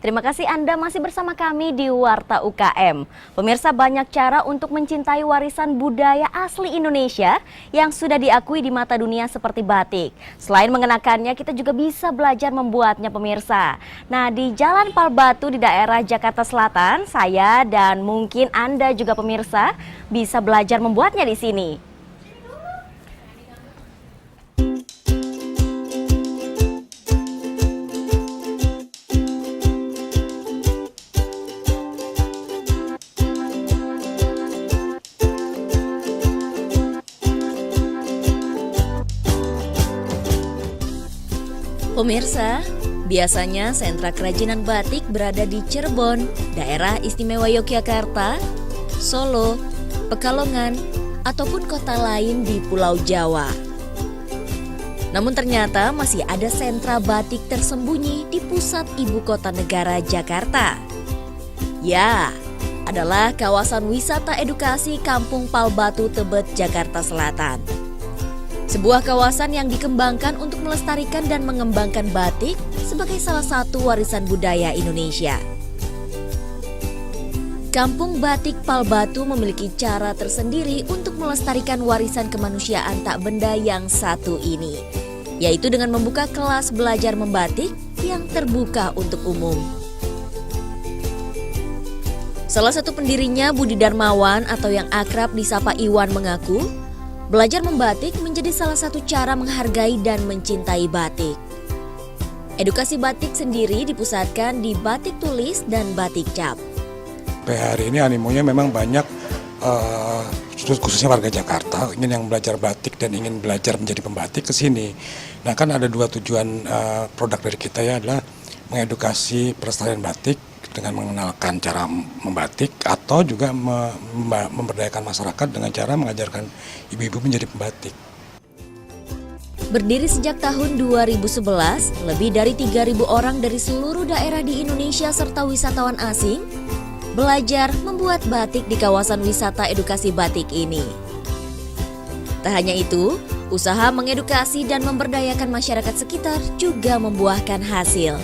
Terima kasih Anda masih bersama kami di Warta UKM. Pemirsa, banyak cara untuk mencintai warisan budaya asli Indonesia yang sudah diakui di mata dunia seperti batik. Selain mengenakannya, kita juga bisa belajar membuatnya, pemirsa. Nah, di Jalan Palbatu di daerah Jakarta Selatan, saya dan mungkin Anda juga pemirsa bisa belajar membuatnya di sini. Pemirsa, biasanya sentra kerajinan batik berada di Cirebon, daerah istimewa Yogyakarta, Solo, Pekalongan, ataupun kota lain di Pulau Jawa. Namun ternyata masih ada sentra batik tersembunyi di pusat ibu kota negara Jakarta. Ya, adalah kawasan wisata edukasi Kampung Palbatu Tebet, Jakarta Selatan. Sebuah kawasan yang dikembangkan untuk melestarikan dan mengembangkan batik sebagai salah satu warisan budaya Indonesia. Kampung Batik Palbatu memiliki cara tersendiri untuk melestarikan warisan kemanusiaan tak benda yang satu ini, yaitu dengan membuka kelas belajar membatik yang terbuka untuk umum. Salah satu pendirinya, Budi Darmawan atau yang akrab disapa Iwan, mengaku belajar membatik menjadi salah satu cara menghargai dan mencintai batik. Edukasi batik sendiri dipusatkan di batik tulis dan batik cap. Hari ini animonya memang banyak, khususnya warga Jakarta ingin yang belajar batik dan ingin belajar menjadi pembatik ke sini. Nah, kan ada dua tujuan produk dari kita ya, adalah mengedukasi pelestarian batik dengan mengenalkan cara membatik, atau juga memberdayakan masyarakat dengan cara mengajarkan ibu-ibu menjadi pembatik. Berdiri sejak tahun 2011, lebih dari 3.000 orang dari seluruh daerah di Indonesia serta wisatawan asing belajar membuat batik di kawasan wisata edukasi batik ini. Tak hanya itu, usaha mengedukasi dan memberdayakan masyarakat sekitar juga membuahkan hasil.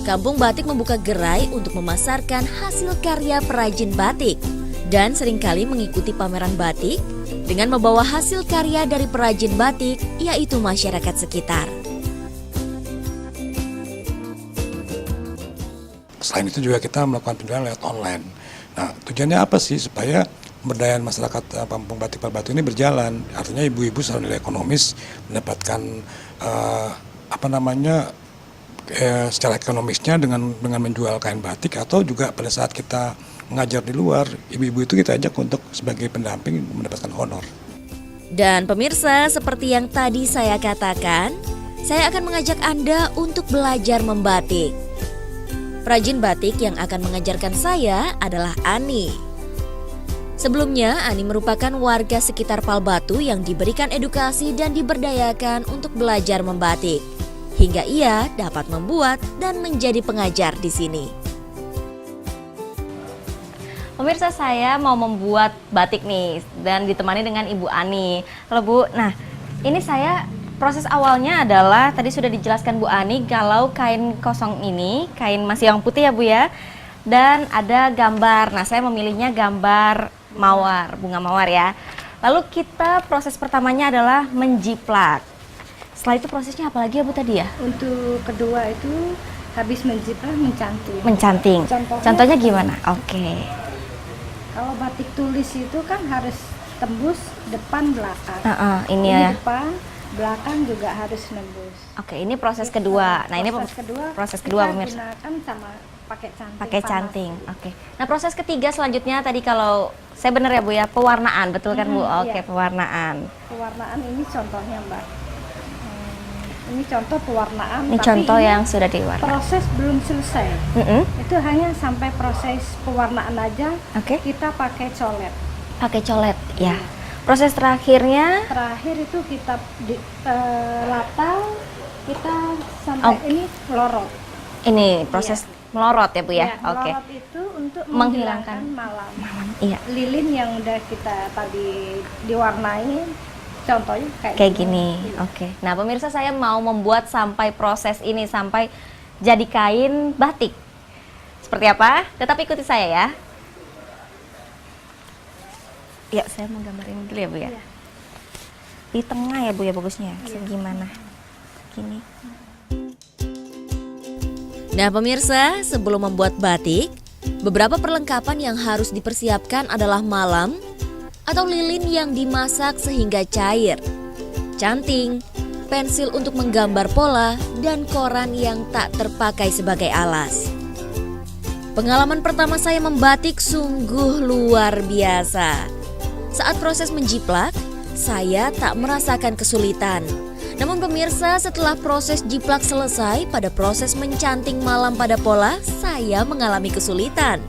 Kampung Batik membuka gerai untuk memasarkan hasil karya perajin batik dan seringkali mengikuti pameran batik dengan membawa hasil karya dari perajin batik, yaitu masyarakat sekitar. Selain itu juga kita melakukan penjualan lewat online. Nah, tujuannya apa sih? Supaya pemberdayaan masyarakat Kampung Batik Palbatu ini berjalan. Artinya ibu-ibu secara nilai ekonomis mendapatkan secara ekonomisnya dengan menjual kain batik, atau juga pada saat kita mengajar di luar, ibu-ibu itu kita ajak untuk sebagai pendamping mendapatkan honor. Dan pemirsa, seperti yang tadi saya katakan, saya akan mengajak Anda untuk belajar membatik. Perajin batik yang akan mengajarkan saya adalah Ani. Sebelumnya, Ani merupakan warga sekitar Palbatu yang diberikan edukasi dan diberdayakan untuk belajar membatik, hingga ia dapat membuat dan menjadi pengajar di sini. Pemirsa, saya mau membuat batik nih dan ditemani dengan Ibu Ani. Halo Bu, nah ini saya proses awalnya adalah tadi sudah dijelaskan Bu Ani kalau kain kosong ini, kain masih yang putih ya Bu ya, dan ada gambar. Nah, saya memilihnya gambar mawar, bunga mawar ya. Lalu kita proses pertamanya adalah menjiplak. Setelah itu prosesnya apa lagi ya Bu tadi ya? Untuk kedua itu habis menjiplak, mencanting. Mencanting. Contohnya gimana? Oke. Kalau batik tulis itu kan harus tembus depan belakang. Ini ya. Depan, belakang juga harus nembus. Oke, ini proses kedua. Nah, ini proses kedua pemirsa. Gunakan sama pakai canting. Pakai canting. Oke. Nah, proses ketiga selanjutnya tadi kalau saya benar ya Bu ya, pewarnaan, betul kan Bu? Oke, iya. Pewarnaan. Pewarnaan ini contohnya Mbak. Ini contoh pewarnaan. Ini tapi contoh ini yang sudah diwarna. proses belum selesai. Itu hanya sampai proses pewarnaan aja. Oke. Kita pakai colet. Pakai colet, ya. Proses terakhirnya. Terakhir itu kita latau, kita sampai ini melorot. Ini proses melorot ya Bu ya. Oke. Melorot itu untuk Menghilangkan malam. Iya. Lilin yang udah kita tadi diwarnai, contohnya Kayak gini. Oke. Nah, pemirsa, saya mau membuat sampai proses ini, sampai jadi kain batik. Seperti apa? Tetap ikuti saya ya. Ya, saya mau gambarin dulu ya Bu ya. Di tengah ya Bu ya bagusnya. Gimana? Gini. Nah pemirsa, sebelum membuat batik, beberapa perlengkapan yang harus dipersiapkan adalah malam atau lilin yang dimasak sehingga cair, canting, pensil untuk menggambar pola, dan koran yang tak terpakai sebagai alas. Pengalaman pertama saya membatik sungguh luar biasa. Saat proses menjiplak, saya tak merasakan kesulitan. Namun pemirsa, setelah proses jiplak selesai, pada proses mencanting malam pada pola, saya mengalami kesulitan.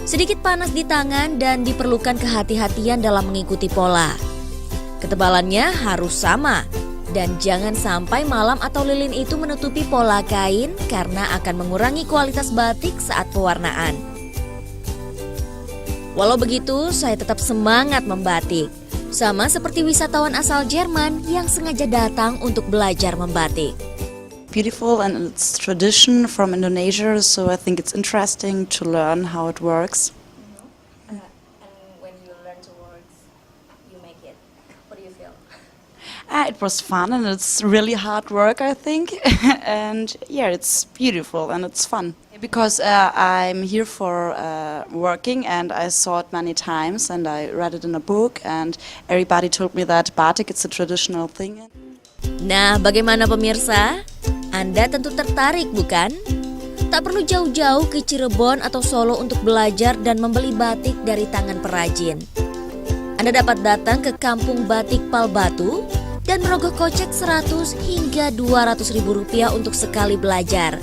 Sedikit panas di tangan dan diperlukan kehati-hatian dalam mengikuti pola. Ketebalannya harus sama dan jangan sampai malam atau lilin itu menutupi pola kain karena akan mengurangi kualitas batik saat pewarnaan. Walau begitu, saya tetap semangat membatik. Sama seperti wisatawan asal Jerman yang sengaja datang untuk belajar membatik. Beautiful and it's tradition from Indonesia, so I think it's interesting to learn how it works. And when you learn to work, you make it. What do you feel? It was fun and it's really hard work, I think. And yeah, it's beautiful and it's fun. Because I'm here for working and I saw it many times and I read it in a book and everybody told me that batik it's a traditional thing. Nah, bagaimana pemirsa? Anda tentu tertarik, bukan? Tak perlu jauh-jauh ke Cirebon atau Solo untuk belajar dan membeli batik dari tangan perajin. Anda dapat datang ke Kampung Batik Palbatu dan merogoh kocek 100 hingga 200 ribu rupiah untuk sekali belajar.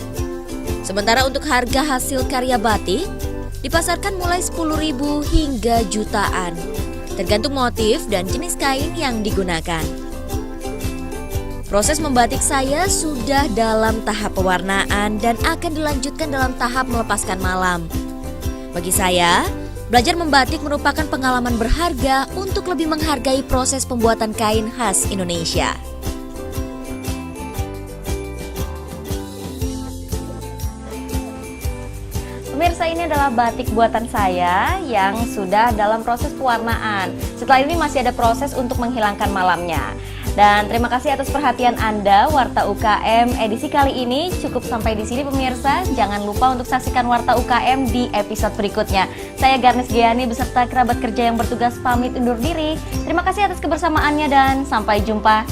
Sementara untuk harga hasil karya batik dipasarkan mulai 10.000 hingga jutaan, tergantung motif dan jenis kain yang digunakan. Proses membatik saya sudah dalam tahap pewarnaan dan akan dilanjutkan dalam tahap melepaskan malam. Bagi saya, belajar membatik merupakan pengalaman berharga untuk lebih menghargai proses pembuatan kain khas Indonesia. Pemirsa, ini adalah batik buatan saya yang sudah dalam proses pewarnaan. Setelah ini masih ada proses untuk menghilangkan malamnya. Dan terima kasih atas perhatian Anda. Warta UKM edisi kali ini cukup sampai di sini pemirsa. Jangan lupa untuk saksikan Warta UKM di episode berikutnya. Saya Garnis Giani beserta kerabat kerja yang bertugas pamit undur diri. Terima kasih atas kebersamaannya dan sampai jumpa.